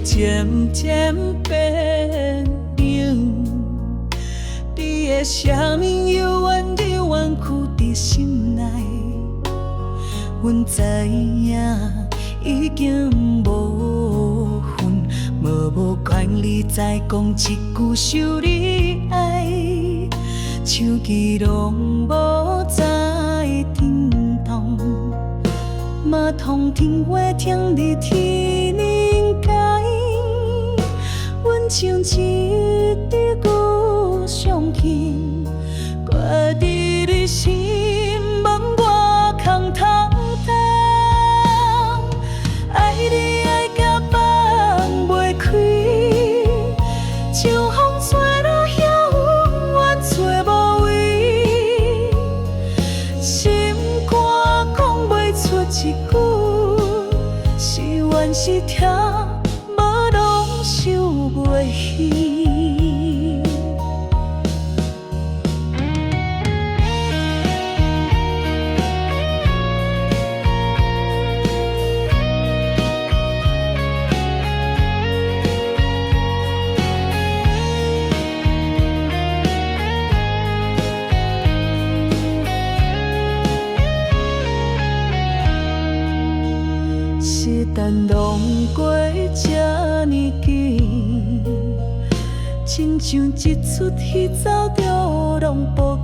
渐渐变冷。你的声音悠远悠远跍伫心内，阮知影已经无份，无管你再讲一句受你爱，手机拢无再震动，马桶听话听你天灵界，阮像一滴故乡情，挂伫你心问我空通当，爱你爱甲放袂开，像风吹落遥远找无位，心肝讲袂出一句，是怨是疼，无拢受袂起。时间浪过这呢紧，亲像一出戏走着拢无